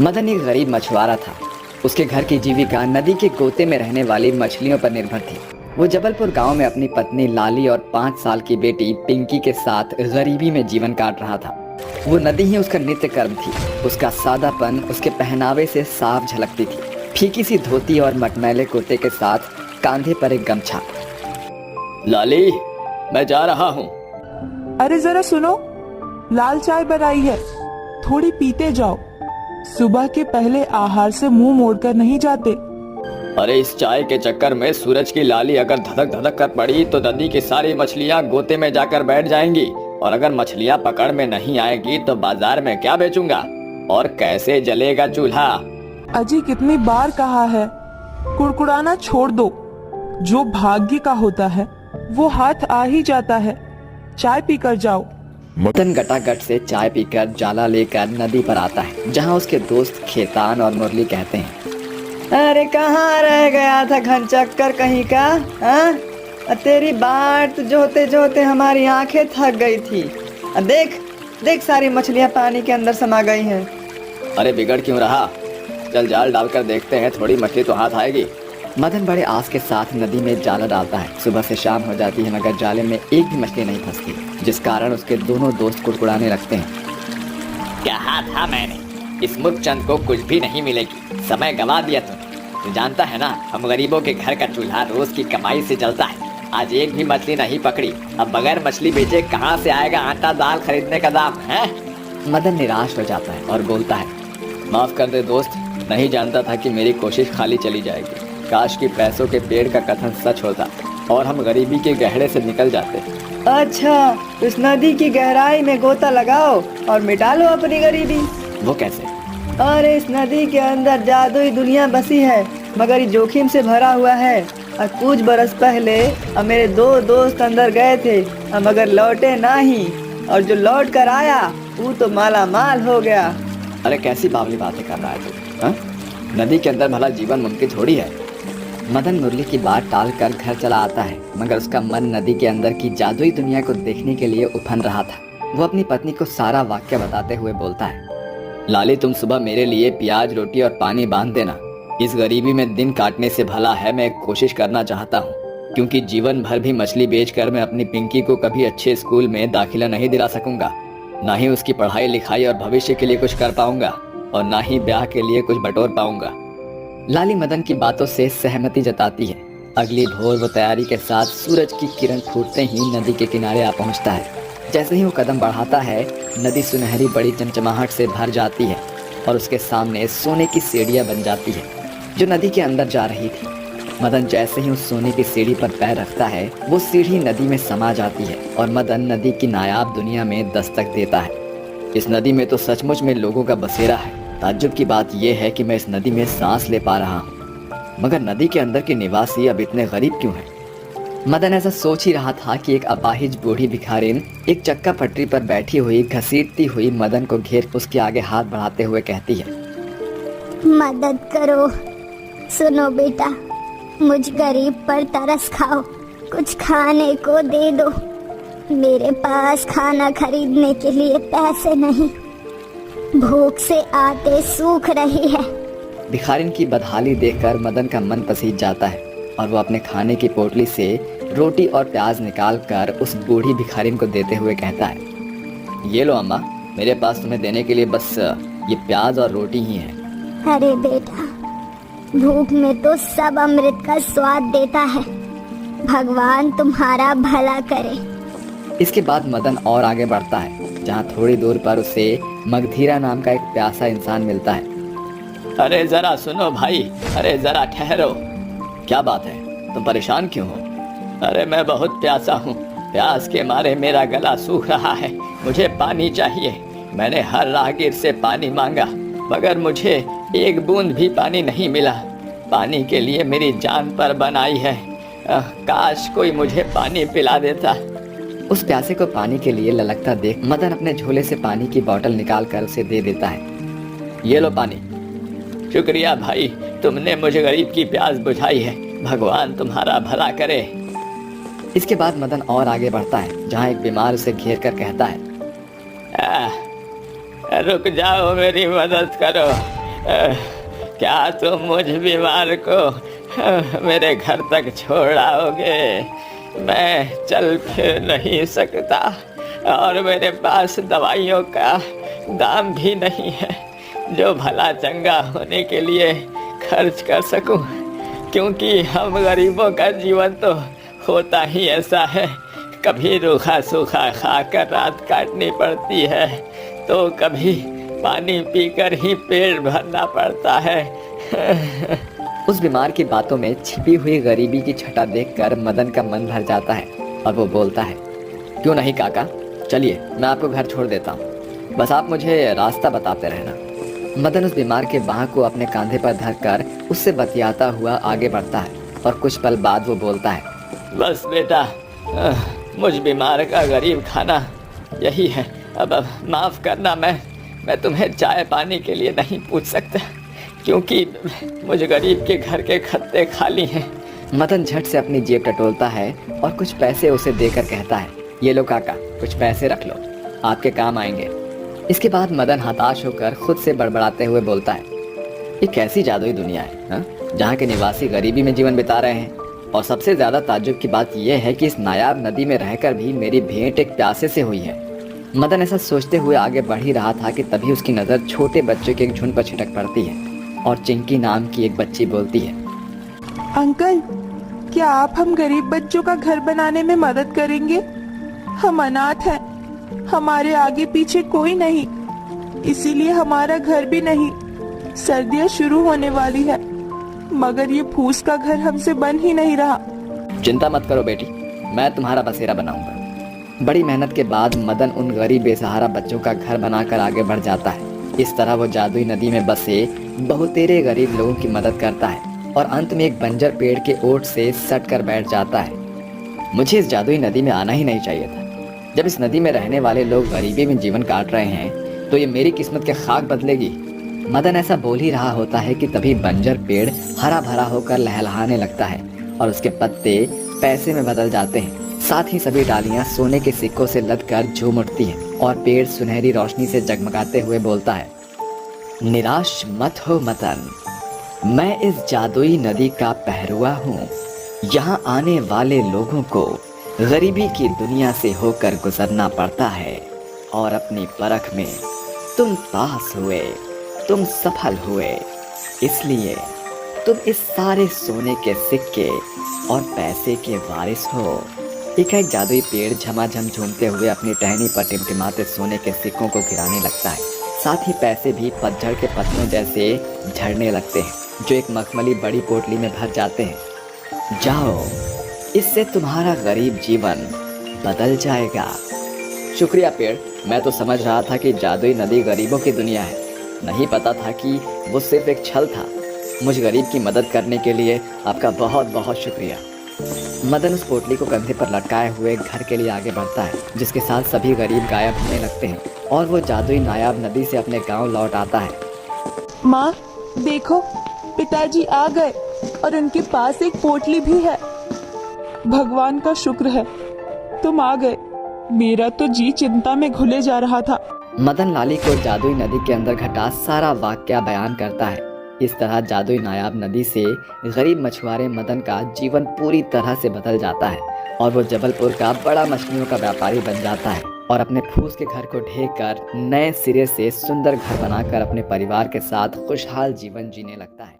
मदन एक गरीब मछुआरा था। उसके घर की जीविका नदी के गोते में रहने वाली मछलियों पर निर्भर थी। वो जबलपुर गांव में अपनी पत्नी लाली और 5 साल की बेटी पिंकी के साथ गरीबी में जीवन काट रहा था। वो नदी ही उसका नित्य कर्म थी। उसका सादापन उसके पहनावे से साफ झलकती थी। फीकी सी धोती और मटमैले कुर्ते के साथ कांधे पर एक गमछा। लाली, मैं जा रहा हूँ। अरे जरा सुनो, लाल चाय बनाई है, थोड़ी पीते जाओ। सुबह के पहले आहार से मुंह मोड़कर नहीं जाते। अरे इस चाय के चक्कर में सूरज की लाली अगर धधक धधक कर पड़ी तो नदी की सारी मछलियाँ गोते में जाकर बैठ जाएंगी, और अगर मछलियाँ पकड़ में नहीं आएगी तो बाजार में क्या बेचूंगा और कैसे जलेगा चूल्हा। अजी कितनी बार कहा है, कुड़कुड़ाना छोड़ दो। जो भाग्य का होता है वो हाथ आ ही जाता है। चाय पीकर जाओ। मदन गटागट से चाय पीकर जाला लेकर नदी पर आता है, जहाँ उसके दोस्त खेतान और मुरली कहते हैं, अरे कहाँ रह गया था घनचक्कर कहीं का? तेरी बाट जोते जोते हमारी आंखें थक गई थी। देख देख, सारी मछलियाँ पानी के अंदर समा गई हैं। अरे बिगड़ क्यों रहा? चल जाल डालकर देखते हैं, थोड़ी मछली तो हाथ आएगी। मदन बड़े आस के साथ नदी में जाला डालता है। सुबह से शाम हो जाती है मगर जाले में एक भी मछली नहीं फंसती, जिस कारण उसके दोनों दोस्त कुड़कुड़ाने लगते हैं। कहा था मैंने, इस मुखचंद को कुछ भी नहीं मिलेगी, समय गवा दिया तू जानता है ना, हम गरीबों के घर का चूल्हा रोज की कमाई से जलता है। आज एक भी मछली नहीं पकड़ी, अब बगैर मछली बेचे कहाँ से आएगा आटा दाल खरीदने का दाम है? मदन निराश हो जाता है और बोलता है, माफ कर दे दोस्त, नहीं जानता था कि मेरी कोशिश खाली चली जाएगी। काश की पैसों के पेड़ का कथन सच होता और हम गरीबी के गहरे से निकल जाते। अच्छा, उस नदी की गहराई में गोता लगाओ और मिटा लो अपनी गरीबी। वो कैसे? अरे इस नदी के अंदर जादुई दुनिया बसी है, मगर ये जोखिम से भरा हुआ है। और कुछ बरस पहले मेरे 2 दोस्त अंदर गए थे, मगर लौटे नहीं, और जो लौट कर आया वो तो माला माल हो गया। अरे कैसी बावली बातें कर रहा है तू? नदी के अंदर भला जीवन मुमकिन थोड़ी है। मदन मुरली की बात टालकर घर चला आता है, मगर उसका मन नदी के अंदर की जादुई दुनिया को देखने के लिए उफन रहा था। वो अपनी पत्नी को सारा वाक्य बताते हुए बोलता है, लाली तुम सुबह मेरे लिए प्याज रोटी और पानी बांध देना। इस गरीबी में दिन काटने से भला है मैं कोशिश करना चाहता हूँ, क्योंकि जीवन भर भी मछली बेचकर मैं अपनी पिंकी को कभी अच्छे स्कूल में दाखिला नहीं दिला सकूंगा, ना ही उसकी पढ़ाई लिखाई और भविष्य के लिए कुछ कर पाऊंगा, और ना ही ब्याह के लिए कुछ बटोर पाऊंगा। लाली मदन की बातों से सहमति जताती है। अगली भोर वो तैयारी के साथ सूरज की किरण फूटते ही नदी के किनारे आ पहुंचता है। जैसे ही वो कदम बढ़ाता है, नदी सुनहरी बड़ी चमचमाहट से भर जाती है और उसके सामने सोने की सीढ़ियां बन जाती है, जो नदी के अंदर जा रही थी। मदन जैसे ही उस सोने की सीढ़ी पर पैर रखता है, वो सीढ़ी नदी में समा जाती है और मदन नदी की नायाब दुनिया में दस्तक देता है। इस नदी में तो सचमुच में लोगों का बसेरा है। ताज्जुब की बात यह है कि मैं इस नदी में सांस ले पा रहा हूँ, मगर नदी के अंदर के निवासी अब इतने गरीब क्यों हैं? मदन ऐसा सोच ही रहा था कि एक अपाहिज बूढ़ी भिखारिन एक चक्का पटरी पर बैठी हुई घसीटती हुई मदन को घेर उसके आगे हाथ बढ़ाते हुए कहती है, मदद करो। सुनो बेटा, मुझ गरीब पर तरस खाओ, कुछ खाने को दे दो। मेरे पास खाना खरीदने के लिए पैसे नहीं, भूख से आते सूख रही है। भिखारिन की बदहाली देखकर मदन का मन पसीज जाता है और वो अपने खाने की पोटली से रोटी और प्याज निकालकर उस बूढ़ी भिखारिन को देते हुए कहता है, ये लो अम्मा, मेरे पास तुम्हें देने के लिए बस ये प्याज और रोटी ही है। अरे बेटा, भूख में तो सब अमृत का स्वाद देता है। भगवान तुम्हारा भला करे। इसके बाद मदन और आगे बढ़ता है, जहाँ थोड़ी दूर पर उसे मगधीरा नाम का एक प्यासा इंसान मिलता है। अरे जरा सुनो भाई, अरे जरा ठहरो। क्या बात है, तुम परेशान क्यों हो? अरे मैं बहुत प्यासा हूँ, प्यास के मारे मेरा गला सूख रहा है, मुझे पानी चाहिए। मैंने हर राहगीर से पानी मांगा, मगर मुझे एक बूंद भी पानी नहीं मिला। पानी के लिए मेरी जान पर बनाई है। काश कोई मुझे पानी पिला देता। उस प्यासे को पानी के लिए ललकता देख मदन अपने झोले से पानी की बोतल निकालकर उसे दे देता है। ये लो पानी। शुक्रिया भाई, तुमने मुझे गरीब की प्यास बुझाई है, भगवान तुम्हारा भला करे। इसके बाद मदन और आगे बढ़ता है, जहाँ एक बीमार उसे घेर कर कहता है, रुक जाओ, मेरी मदद करो, क्या तुम मुझ बीमार को मेरे घर तक छोड़ आओगे? मैं चल फिर नहीं सकता और मेरे पास दवाइयों का दाम भी नहीं है जो भला चंगा होने के लिए खर्च कर सकूं, क्योंकि हम गरीबों का जीवन तो होता ही ऐसा है। कभी रूखा सूखा खाकर रात काटनी पड़ती है तो कभी पानी पीकर ही पेट भरना पड़ता है। उस बीमार की बातों में छिपी हुई गरीबी की छटा देखकर मदन का मन भर जाता है और वो बोलता है, क्यों नहीं काका, चलिए मैं आपको घर छोड़ देता हूँ, बस आप मुझे रास्ता बताते रहना। मदन उस बीमार के बाह को अपने कंधे पर धरकर उससे बतियाता हुआ आगे बढ़ता है और कुछ पल बाद वो बोलता है, बस बेटा, मुझ बीमार का गरीब खाना यही है। अब माफ़ करना, मैं तुम्हें चाय पानी के लिए नहीं पूछ सकता, क्योंकि मुझ गरीब के घर के खत्ते खाली हैं। मदन झट से अपनी जेब टटोलता है और कुछ पैसे उसे देकर कहता है, ये लो काका, कुछ पैसे रख लो, आपके काम आएंगे। इसके बाद मदन हताश होकर खुद से बड़बड़ाते हुए बोलता है, ये कैसी जादुई दुनिया है जहाँ के निवासी गरीबी में जीवन बिता रहे हैं। और सबसे ज़्यादा ताज्जुब की बात यह है कि इस नायाब नदी में रहकर भी मेरी भेंट एक प्यासे से हुई है। मदन ऐसा सोचते हुए आगे बढ़ ही रहा था कि तभी उसकी नज़र छोटे बच्चों के एक झुंड पर छिटक पड़ती है और चिंकी नाम की एक बच्ची बोलती है, अंकल, क्या आप हम गरीब बच्चों का घर बनाने में मदद करेंगे? हम अनाथ हैं, हमारे आगे पीछे कोई नहीं, इसीलिए हमारा घर भी नहीं। सर्दियाँ शुरू होने वाली है, मगर ये फूस का घर हमसे बन ही नहीं रहा। चिंता मत करो बेटी, मैं तुम्हारा बसेरा बनाऊंगा। बड़ी मेहनत के बाद मदन उन गरीब बेसहारा बच्चों का घर बनाकर आगे बढ़ जाता है। इस तरह वो जादुई नदी में बसे बहुतेरे गरीब लोगों की मदद करता है और अंत में एक बंजर पेड़ के ओट से सट कर बैठ जाता है। मुझे इस जादुई नदी में आना ही नहीं चाहिए था। जब इस नदी में रहने वाले लोग गरीबी में जीवन काट रहे हैं तो ये मेरी किस्मत के खाक बदलेगी। मदन ऐसा बोल ही रहा होता है कि तभी बंजर पेड़ हरा भरा होकर लहलहाने लगता है और उसके पत्ते पैसे में बदल जाते हैं। साथ ही सभी डालियां सोने के सिक्कों से लदकर झूम उठती हैं और पेड़ सुनहरी रोशनी से जगमगाते हुए बोलता है, निराश मत हो मदन, मैं इस जादुई नदी का पहरुआ हूँ। यहाँ आने वाले लोगों को गरीबी की दुनिया से होकर गुजरना पड़ता है और अपनी परख में तुम पास हुए, तुम सफल हुए, इसलिए तुम इस सारे सोने के सिक्के और पैसे के वारिस हो। एक जादुई पेड़ झमाझम झूमते हुए अपनी टहनी पर टिमटिमाते सोने के सिक्कों को गिराने लगता है। साथ ही पैसे भी पतझड़ के पत्तों जैसे झड़ने लगते हैं जो एक मखमली बड़ी पोटली में भर जाते हैं। जाओ, इससे तुम्हारा गरीब जीवन बदल जाएगा। शुक्रिया पेड़, मैं तो समझ रहा था कि जादुई नदी गरीबों की दुनिया है, नहीं पता था कि वो सिर्फ एक छल था। मुझ गरीब की मदद करने के लिए आपका बहुत बहुत शुक्रिया। मदन उस पोटली को कंधे पर लटकाए हुए घर के लिए आगे बढ़ता है, जिसके साथ सभी गरीब गायब होने लगते हैं और वो जादुई नायाब नदी से अपने गांव लौट आता है। माँ देखो, पिताजी आ गए और उनके पास एक पोटली भी है। भगवान का शुक्र है तुम आ गए, मेरा तो जी चिंता में घुले जा रहा था। मदन लाली को जादुई नदी के अंदर घटा सारा वाकया बयान करता है। इस तरह जादुई नायाब नदी से गरीब मछुआरे मदन का जीवन पूरी तरह से बदल जाता है और वो जबलपुर का बड़ा मछलियों का व्यापारी बन जाता है और अपने फूस के घर को ढेक कर नए सिरे से सुंदर घर बनाकर अपने परिवार के साथ खुशहाल जीवन जीने लगता है।